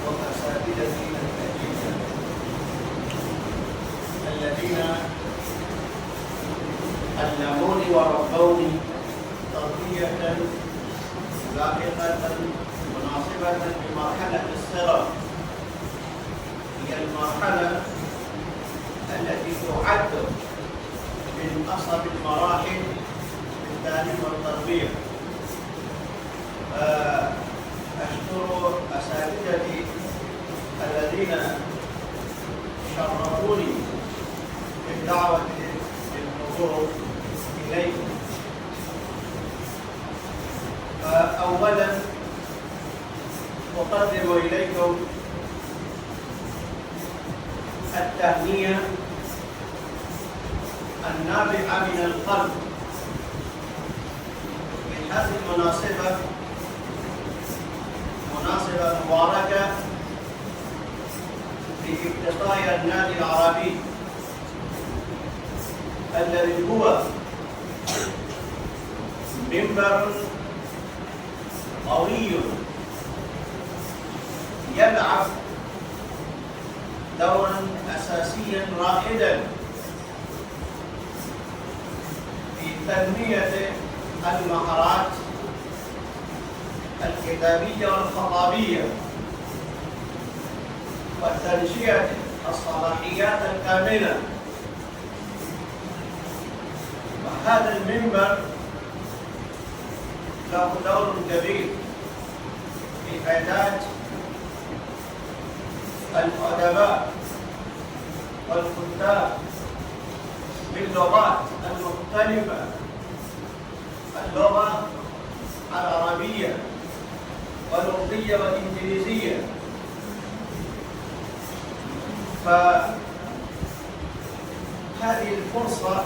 وأساتذتي الأجيال الذين علموني وربوني تربية لائقة مناسبة بمرحلة الصغر. هي المرحلة التي تعد من أصعب المراحل في التعليم والتربية. أشكر أساتذتي الذين شرفوني بالدعوة للحضور إليكم. أولا أقدم إليكم التهنئة النابعة من القلب من هذه المناسبة، مناسبة مباركة بافتتاح النادي العربي الذي هو منبر قوي يلعب دورا أساسيا رائدا في تنمية المهارات الكتابية والخطابية وتنشئة الصلاحيات الكاملة. وهذا المنبر له دور كبير في إعداد الأدباء والكتاب باللغات المختلفة، اللغة العربية والأردية والإنجليزية. فهذه الفرصة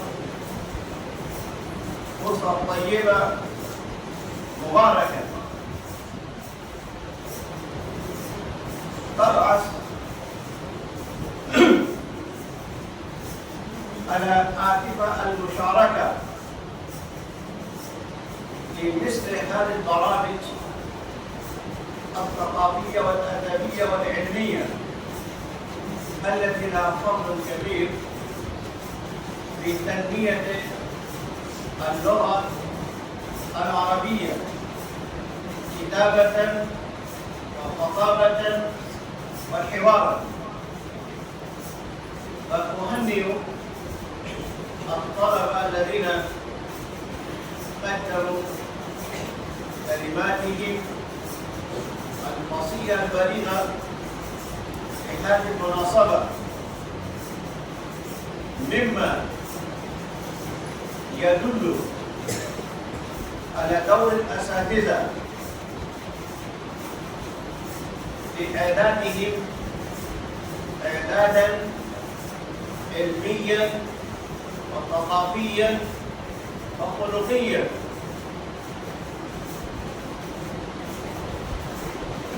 فرصة طيبة مباركة تبعث على عاطفة المشاركة في مثل هذه البرامج الثقافية والأدبية والعلمية التي لها فضل كبير في تنمية اللغة العربية كتابة وخطابة وحوارا. وأهنئ الطلبة الذين قدموا كلماتهم القصيرة البليغة في هذه المناسبة، مما يدل على دور الأساتذة في إعدادهم إعدادا علميا وثقافيا وخلقيا.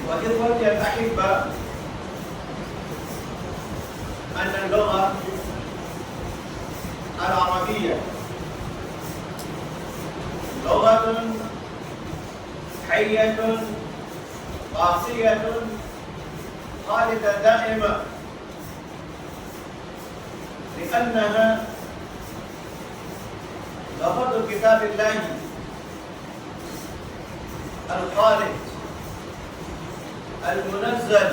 وإخوتي الأحبة، أن اللغة العربية لغة حية باقية خالدة دائمة، لأنها لفظ كتاب الله الخالد المنزل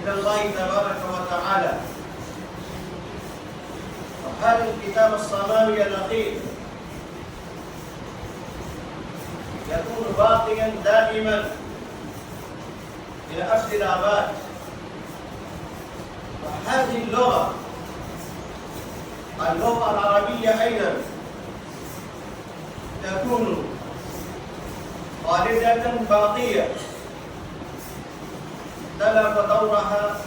من الله تبارك وتعالى. وهذا الكتاب السماوي الأخير يكون باقيا دائما إلى أبد الآباد. وهذه اللغة العربية أيضا تكون خالدة باقية تلف دورها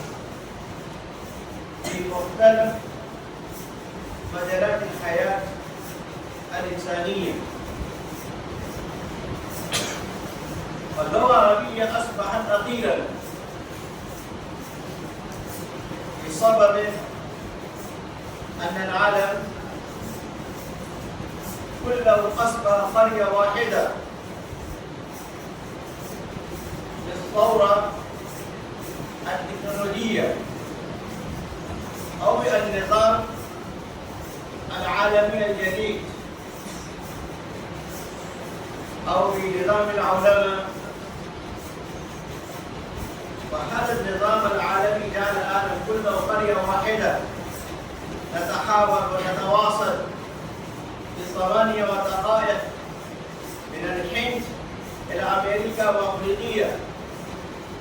في مختلف مجالات الحياة الإنسانية. واللغة العربية أصبحت أخيرا بسبب أن العالم كله أصبح قرية واحدة الثورة التكنولوجية أو النظام العالمي الجديد أو بنظام العولمة. وهذا النظام العالمي جعل العالم كله قرية واحدة نتحاور ونتواصل في ثواني ودقائق، من الهند إلى أمريكا وأفريقيا،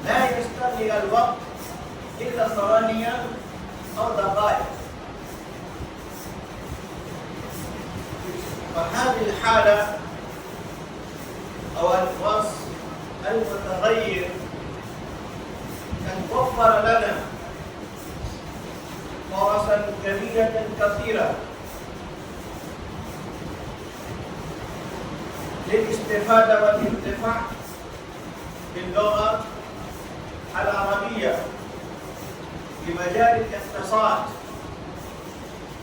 لا يستغرق الوقت إلا ثواني أو دقائق. فهذه الحالة أو الوصف المتغير قد وفر لنا فرصا جميلة كثيرة للاستفادة والانتفاع باللغة العربية في مجال الاقتصاد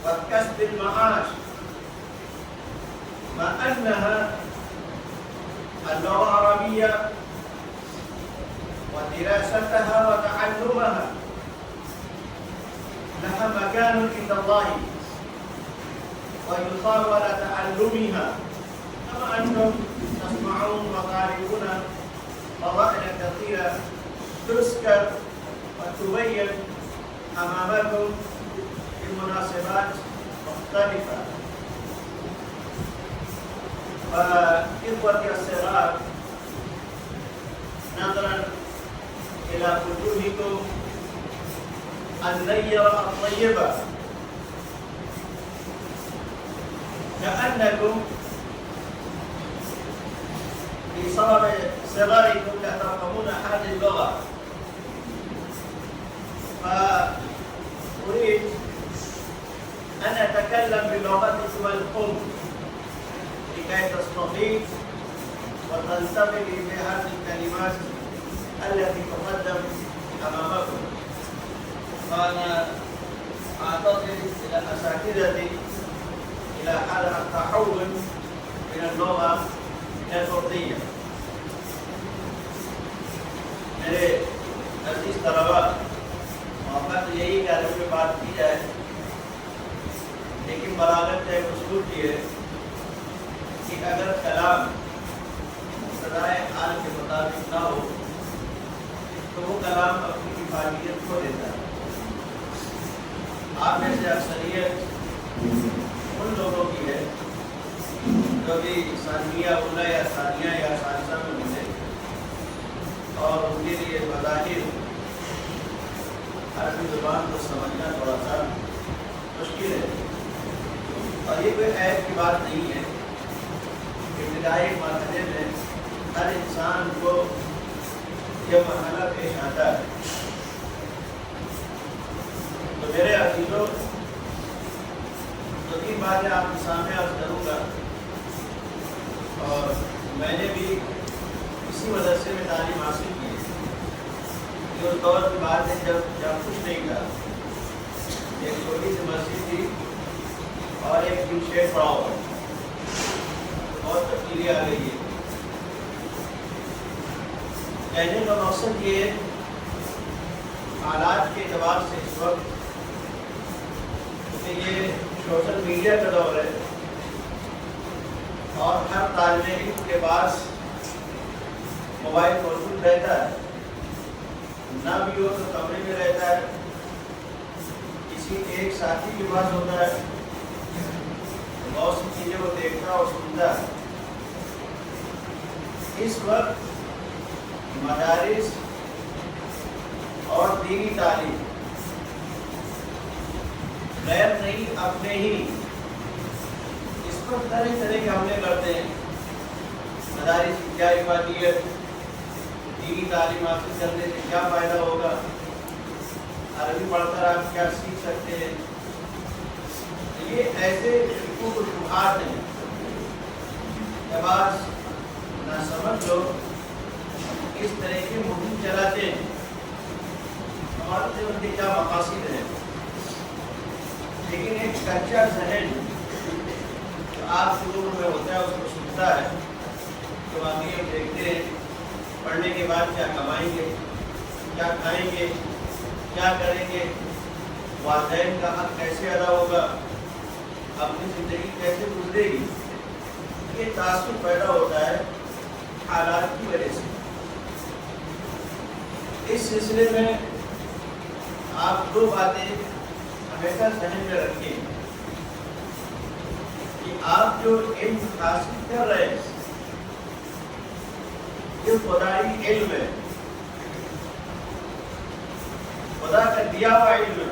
وكسب المعاش، مع أنها اللغة العربية ودراستها وتعلمها لها مكان عند الله ويثاب على تعلمها، كما أنتم تسمعون وتعرفون فضائل كثيرة تذكر وتبين أمامكم في مناسبات مختلفة. فإخوتي الصغار، نظرا إلى وجوهكم النيرة الطيبة، كأنكم في صغركم لا تفهمون هذه اللغة، فأريد أن أتكلم بلغتكم الأم لكي تستفيد وتنتبه بهذه الكلمات التي تقدم أمامكم. فأنا أعتقد إلى أساتذتي إلى هذا التحول من اللغة إلى الأردية. میرے عزیز طلباء، محبت یہی کہ عربی میں بات کی جائے، لیکن بلاغت کا ایک اصول بھی ہے کہ اگر کلام سدائے حال کے مطابق نہ ہو تو وہ کلام اپنی افادیت کھو دیتا ہے۔ آپ میں سے اکثریت ان لوگوں کی ہے جو بھی ثانویہ اولیٰ یا ثانیہ یا ثالثہ میں ملے اور ان کے لیے بظاہر عربی زبان کو سمجھنا تھوڑا سا مشکل ہے، اور یہ کوئی عیب کی بات نہیں ہے۔ ابتدائی مرحلے میں ہر انسان کو یہ مرحلہ پیش آتا ہے۔ تو میرے عزیزوں، دو تین باتیں آپ کے سامنے عرض کروں گا، اور میں نے بھی اسی مدرسے میں تعلیم حاصل کی ہے۔ یہ اس دور کی بات ہے جب کچھ نہیں تھا، ایک چھوٹی سی مسجد تھی اور ایک ٹیو شیڈ پڑا ہوا، بہت تبدیلی آ گئی ہے۔ کہنے کا مقصد یہ ہے حالات کے اعتبار سے اس وقت کہ یہ سوشل میڈیا کا دور ہے اور ہر طالب علم کے پاس موبائل موجود رہتا ہے، نہ بھی ہو تو کمرے میں رہتا ہے، کسی ایک ساتھی کے پاس ہوتا ہے، بہت سی چیزیں وہ دیکھتا اور سنتا ہے۔ اس وقت مدارس اور دینی تعلیم غیر نہیں اپنے ہی اس پر طرح طرح کے حملے کرتے ہیں۔ مدارس کی کیا افادیت، دینی تعلیم حاصل کرنے سے کیا فائدہ ہوگا، عربی پڑھ کر آپ کیا سیکھ سکتے ہیں۔ یہ ایسے شکوک و شبہات ہیں، بعض نہ سمجھ لوگ اس طرح کی مہم چلاتے ہیں، ہمارے سے ان کے کیا مقاصد ہیں، لیکن ایک کچا ذہن جو آپ شروع میں ہوتا ہے اس کو سنتا ہے، تو واقعی ہم دیکھتے ہیں پڑھنے کے بعد کیا کمائیں گے، کیا کھائیں گے، کیا کریں گے، والدین کا حق کیسے ادا ہوگا، اپنی زندگی کیسے گزرے گی، یہ تعصب پیدا ہوتا ہے حالات کی وجہ سے۔ اس سلسلے میں آپ دو باتیں ہمیشہ ذہن میں رکھیں کہ آپ جو علم حاصل کر رہے ہیں یہ خدائی علم ہے، خدا کا دیا ہوا علم ہے،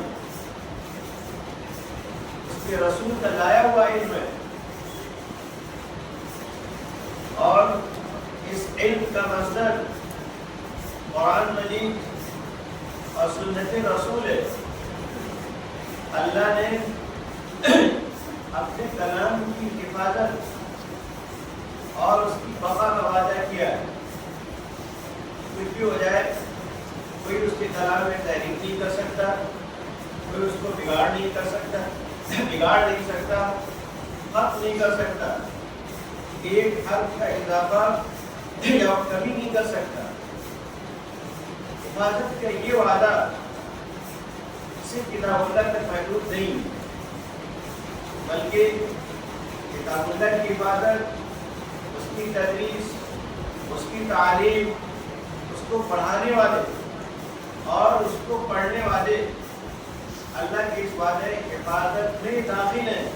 اس کے رسول کا لایا ہوا علم ہے، اور اس علم کا مصدر قرآن مجید اور سنت رسول ہے۔ اللہ نے اپنے کلام کی حفاظت اور اس کی بقا کا وعدہ کیا ہے، کچھ بھی ہو جائے کوئی اس کے کلام میں تحریف نہیں کر سکتا، کوئی اس کو بگاڑ نہیں سکتا، ختم نہیں کر سکتا، ایک حرف کا اضافہ یا کمی نہیں کر سکتا۔ حفاظت کا یہ وعدہ صرف کتاب اللہ تک محدود نہیں، بلکہ کتاب اللہ کی حفاظت، اس کی تدریس، اس کی تعلیم، اس کو پڑھانے والے اور اس کو پڑھنے والے اللہ کے اس وعدے حفاظت میں داخل ہیں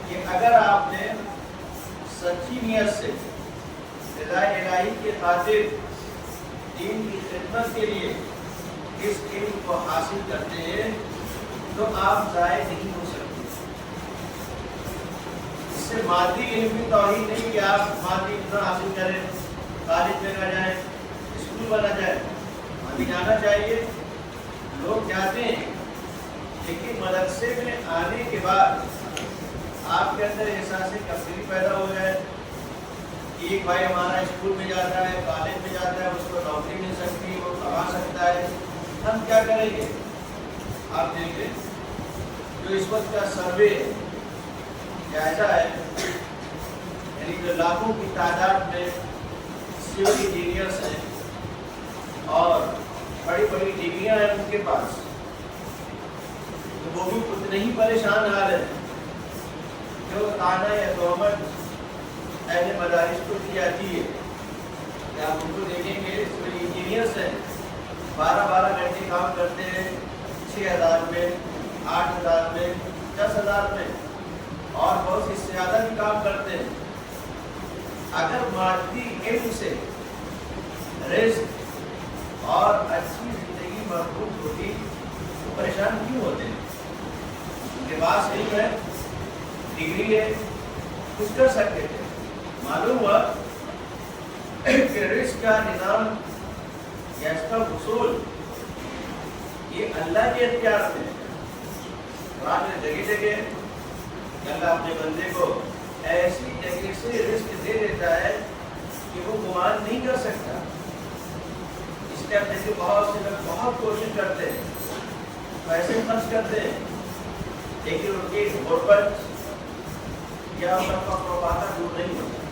کہ اگر آپ نے سچی نیت سے رضا الہی کی خاطر دین کی خدمت کے لیے اس علم کو حاصل کرتے ہیں تو آپ ضائع نہیں ہو سکتے۔ اس سے مادی علم کی توہین نہیں کہ آپ مادی علم حاصل کریں، کالج میں نہ جائیں، اسکول میں نہ جائیں، ابھی جانا چاہیے، لوگ جاتے ہیں، لیکن مدرسے میں آنے کے بعد آپ کے اندر احساس کمزوری پیدا ہو جائے کہ ایک بھائی ہمارا اسکول میں جاتا ہے، کالج میں جاتا ہے، اس کو نوکری مل سکتی ہے، وہ کما سکتا ہے، ہم کیا کریں گے؟ آپ دیکھیں جو اس وقت کا سروے جائزہ ہے، یعنی جو لاکھوں کی تعداد میں سول انجینئرس ہیں اور بڑی بڑی ڈگریاں ہیں ان کے پاس، تو وہ بھی اتنے ہی پریشان حال ہیں جو تانا یا تہمت اہل مدارس کو کی جاتی ہے کہ آپ ان کو دیکھیں گے سول انجینئرس ہیں، 12 گھنٹے کام کرتے ہیں، 6,000 میں، 8,000 میں، 10,000 میں، اور بہت سے زیادہ بھی کام کرتے ہیں۔ اگر مادی علم سے رزق اور اچھی زندگی مربوط ہوتی تو پریشان کیوں ہوتے ہیں؟ ان کے پاس علم ہے، ڈگری ہے، کچھ کر سکتے تھے۔ معلوم ہوا کہ رزق کا نظام یا اس کا حصول یہ اللہ کے اختیار میں ہے۔ قرآن میں جگہ جگہ اللہ اپنے بندے کو ایسی جگہ سے رزق دے دیتا ہے کہ وہ گمان نہیں کر سکتا۔ اس کے اندر بہت سے لوگ بہت کوشش کرتے ہیں، پیسے خرچ کرتے ہیں، لیکن ان کی غربت یا ان کا پروپاگنڈا دور نہیں ہوتا۔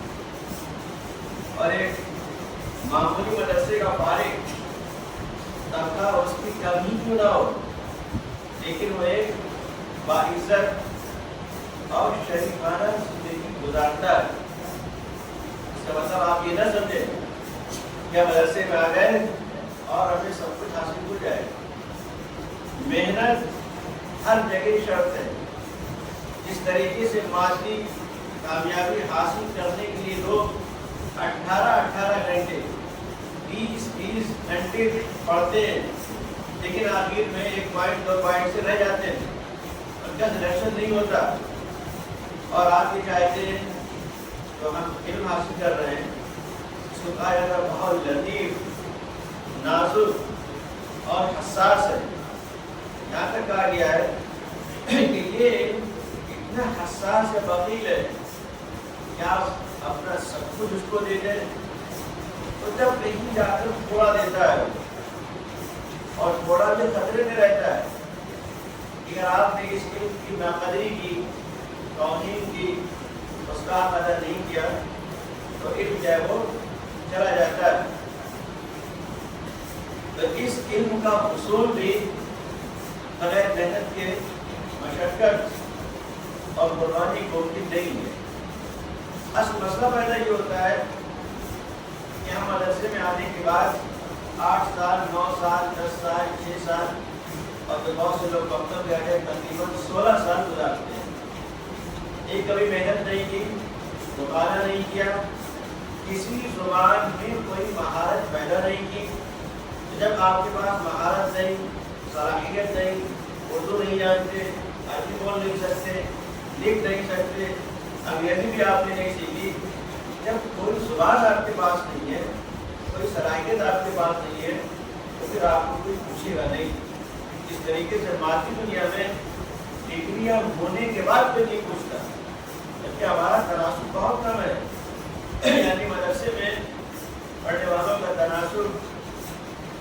اور ایک معمولی مدرسے کا فارغ تنخواہ اس کی کم ہی کیوں نہ ہو، لیکن وہ ایک باعزت اور شریفانہ زندگی گزارتا ہے۔ اس کا مطلب آپ یہ نہ سمجھیں کہ مدرسے میں آ گئے اور ہمیں سب کچھ حاصل ہو جائے۔ محنت ہر جگہ شرط ہے۔ جس طریقے سے مادی کامیابی حاصل کرنے کے لیے لوگ 18 گھنٹے 20 گھنٹے پڑھتے ہیں، لیکن آخر میں 1 پوائنٹ 2 پوائنٹ سے رہ جاتے ہیں، ان کا سلیکشن نہیں ہوتا، اور آپ یہ چاہتے ہیں تو ہم علم حاصل کر رہے ہیں، اس کو کہا جاتا ہے بہت لطیف، نازک اور حساس ہے۔ یہاں تک کہا گیا ہے کہ یہ اتنا حساس یا بخیل ہے کہ آپ اپنا سب کچھ اس کو دے دیں تو جب کہیں جا کر تھوڑا دیتا ہے، اور تھوڑا جو خطرے میں رہتا ہے، اگر آپ نے اس علم کی ناقدری کی، توہین کی، اس کا قدر نہیں کیا تو علم جو ہے وہ چلا جاتا ہے. تو اس علم کا حصول بھی بغیر محنت کے مشقت اور قربانی ممکن نہیں ہے. اصل مسئلہ پیدا یہ ہوتا ہے کہ ہم مدرسے میں آنے کے بعد 8 سال 9 سال 10 سال 6 سال اور جو بہت سے لوگ مکتب گئے ہیں تقریباً 16 سال گزارتے ہیں. ایک کبھی محنت نہیں کی، مطالعہ نہیں کیا، کسی زبان میں کوئی مہارت پیدا نہیں کی. جب آپ کے پاس مہارت نہیں، صلاحیت نہیں، اردو نہیں جانتے، عربی بول نہیں سکتے، لکھ نہیں سکتے، انگریزی بھی آپ نے نہیں سیکھی، جب کوئی زبان آپ کے پاس نہیں ہے، کوئی صلاحیت آپ کے پاس نہیں ہے، تو پھر آپ کو کوئی پوچھے گا نہیں. اس طریقے سے مادی دنیا میں ڈگریاں ہونے کے بعد کوئی نہیں پوچھتا، جبکہ ہمارا تناسب بہت کم ہے. یعنی مدرسے میں پڑھنے والوں کا تناسب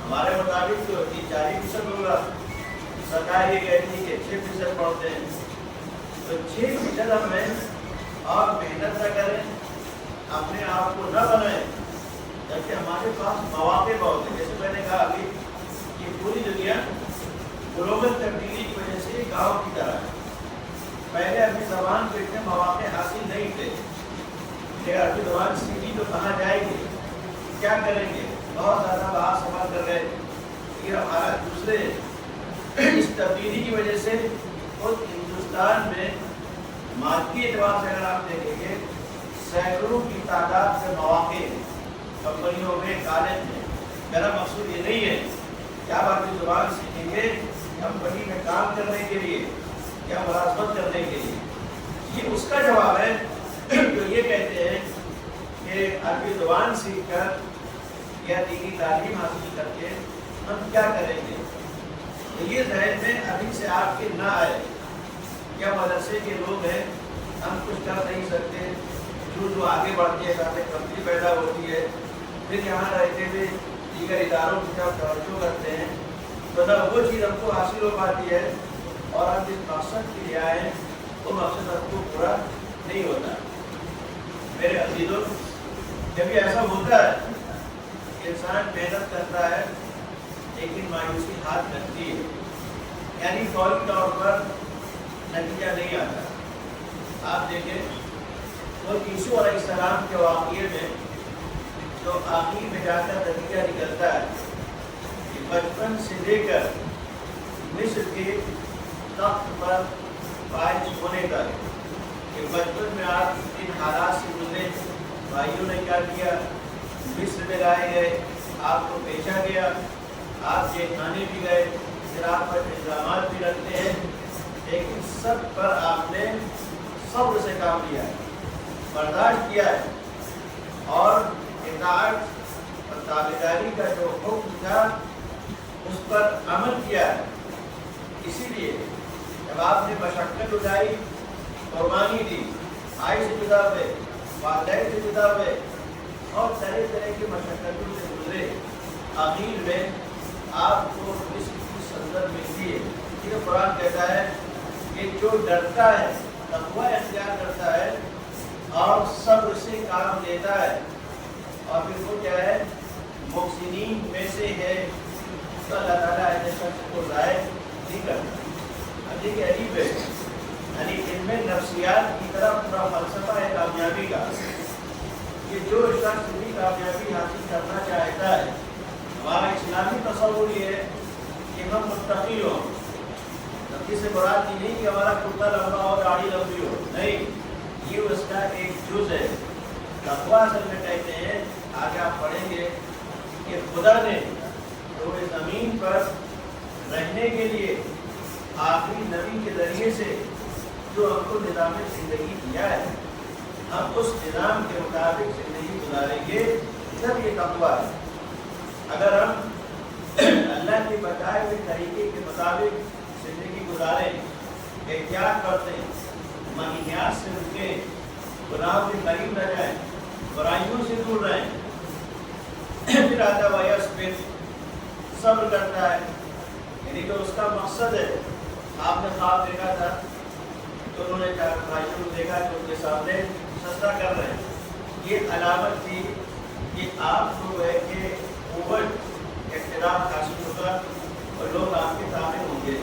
ہمارے مطابق تو 40% ہوگا. سرکار یہ کہتی ہے کہ 6% پڑھتے ہیں. تو 6% ہمیں اور محنت نہ کریں، اپنے آپ کو نہ بنائیں، جبکہ ہمارے پاس مواقع بہت ہیں. جیسے میں نے کہا ابھی کہ پوری دنیا گلوبل تبدیلی کی وجہ سے گاؤں کی طرح ہے. پہلے اپنی زبان کو اتنے مواقع حاصل نہیں تھے کہ عربی زبان سیکھی تو کہاں جائے گی، کیا کریں گے، بہت زیادہ باہر سفر کر گئے. یہ ہمارا دوسرے اس تبدیلی کی وجہ سے خود ہندوستان میں مادی اعتبار سے اگر آپ دیکھیں گے سینکڑوں کی تعداد سے مواقع کمپنیوں میں، کالج میں. میرا مقصود یہ نہیں ہے کہ آپ اپنی زبان سیکھیں گے کمپنی میں کام کرنے کے لیے یا ملازمت کرنے کے لیے. یہ اس کا جواب ہے جو یہ کہتے ہیں کہ عربی زبان سیکھ کر یا دینی تعلیم حاصل کر کے ہم کیا کریں گے. تو یہ ذہن میں ابھی سے آپ کے نہ آئے کیا مدرسے کے لوگ ہیں ہم کچھ کر نہیں سکتے. جو آگے بڑھتی ہے ساتھ کمپنی پیدا ہوتی ہے، پھر یہاں رہتے ہوئے دیگر اداروں کی طرف توجہ کرتے ہیں، تو نہ وہ چیز ہم کو حاصل ہو پاتی ہے اور ہم جس مقصد کے لیے آئے ہیں وہ مقصد ہم کو پورا نہیں ہوتا. میرے عزیزوں، جب یہ ایسا ہوتا ہے کہ انسان محنت کرتا ہے لیکن مایوسی ہاتھ لگتی ہے، یعنی فوری طور پر نتیجہ نہیں آتا. آپ دیکھیں وہ یوسف علیہ السلام کے واقعے میں جو آخر میں جا کر نتیجہ نکلتا ہے کہ بچپن سے لے کر مصر کے تخت پر فائز ہونے تک کہ بچپن میں آپ ان حالات سے گزرے، بھائیوں نے کیا کیا، مصر میں لائے گئے، آپ کو بیچا گیا، آپ یہ کھانے بھی گئے، پھر آپ پر الزامات بھی رکھتے ہیں، لیکن سب پر آپ نے صبر سے کام لیا ہے، برداشت کیا ہے اور اطاعت اور تابعداری کا جو حکم تھا اس پر عمل کیا ہے. اسی لیے جب آپ نے مشقت اٹھائی، قربانی دی، بھائی سے جدا ہوئے، والدین سے جدا ہوئے اور طرح طرح کی مشقتوں سے گزرے، آخر میں آپ کو اس کی سنت ملتی ہے. یہ قرآن کہتا ہے کہ جو ڈرتا ہے، تقوی اختیار کرتا ہے اور صبر سے کام لیتا ہے اور پھر وہ کیا ہے، محسنین میں سے ہے، تو اللہ تعالیٰ ایسے شخص کو ضائع نہیں کرتا. اب یہ عجیب ہے، یعنی ان میں نفسیات کی طرف پورا فلسفہ ہے کامیابی کا کہ جو شخص بھی کامیابی حاصل کرنا چاہتا ہے، ہمارا اسلامی تصور یہ ہے کہ ہم متقی ہوں. تقی سے مراد یہ نہیں کہ ہمارا کرتا لمبا ہو، داڑھی لمبی ہو، نہیں، یہ اس کا ایک جز ہے. تقویٰ اصل میں کہتے ہیں، آگے آپ پڑھیں گے کہ خدا نے روئے زمین پر رہنے کے لیے آخری نبی کے ذریعے سے جو ہم کو نظام زندگی دیا ہے، ہم اس نظام کے مطابق زندگی گزاریں گے، تب یہ تقویٰ ہے. اگر ہم اللہ کے بتائے ہوئے طریقے کے مطابق زندگی گزاریں، احتیاط کرتے ہیں، منہیات سے رکیں، گناہوں کے قریب نہ جائیں، برائیوں سے دور رہیں، پھر آتا ہوا یصبر، صبر کرتا ہے، یعنی جو اس کا مقصد ہے. آپ نے خواب دیکھا تھا تو انہوں نے چار بھائیوں کو دیکھا کہ ان کے سامنے سجدہ کر رہے ہیں. یہ علامت تھی کہ آپ کو ہے کہ اوور اختلاف حاصل ہوگا اور لوگ آپ کے تابع ہوں گے.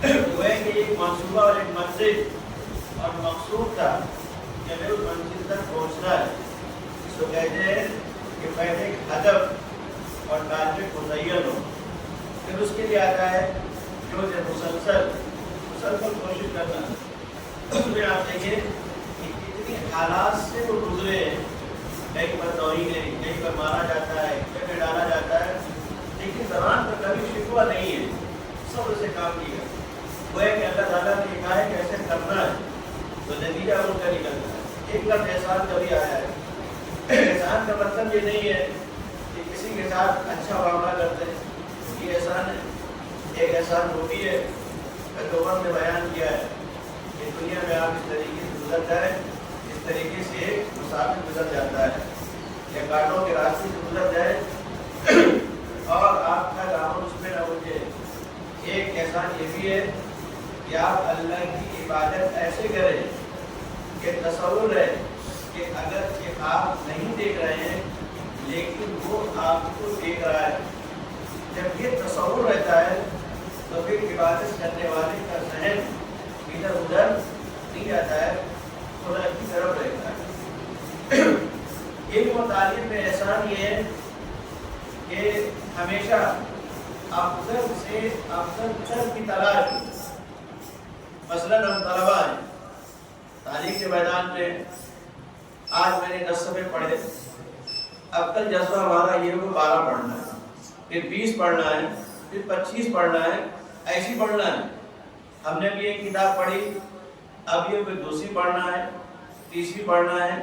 وہ ہے کہ ایک منصوبہ اور ایک منزل اور مقصود تھا کہ ہمیں اس منزل تک پہنچنا ہے. اس کو کہتے ہیں کہ پہلے ایک ہدف اور ٹارگیٹ متعین ہو، پھر اس کے لیے آتا ہے جو مسلسل کوشش کرنا. اس میں آپ دیکھیں کہ کتنی حالات سے وہ گزرے ہیں. کہیں پر توہین ہے، کہیں پر مارا جاتا ہے، کہیں پر ڈالا جاتا ہے، لیکن زبان پر کبھی شکوہ نہیں ہے. سب اسے کام کیا. وہ ہے کہ اللہ تعالیٰ نے کہا ہے کہ ایسے کرنا ہے تو نتیجہ ان کا نکلتا ہے. ایک لفظ احسان کبھی آیا ہے. احسان کا مطلب یہ نہیں ہے کہ کسی کے ساتھ اچھا معاملہ کرتے ہیں، یہ احسان ہے. ایک احسان وہ بھی ہے کہ عمر نے بیان کیا ہے کہ دنیا میں آپ اس طریقے سے گزر جائیں اس طریقے سے ایک مسافر گزر جاتا ہے یا کانٹوں کے راستے سے گزر جائے اور آپ کا دامن اس میں نہ اٹھے. ایک احسان یہ بھی ہے کہ آپ اللہ کی عبادت ایسے کریں کہ تصور رہے کہ اگر آپ نہیں دیکھ رہے ہیں لیکن وہ آپ کو دیکھ رہا ہے. جب یہ تصور رہتا ہے تو پھر عبادت کرنے والے کا ذہن ادھر ادھر نہیں جاتا ہے، خدا کی طرف رہتا ہے. علم و تعلیم میں احسان یہ ہے کہ ہمیشہ افضل سے افضل تر کی تلاش. مثلاً ہم طلبا ہیں، تعلیم کے میدان میں آج میں نے 10 صفحے پڑھے. اب تک جذبہ ہمارا یہ کو 12 پڑھنا ہے، پھر 20 پڑھنا ہے، پھر 25 پڑھنا ہے، ایسی پڑھنا ہے. ہم نے بھی ایک کتاب پڑھی، اب یہ کوئی دوسری پڑھنا ہے، تیسری پڑھنا ہے،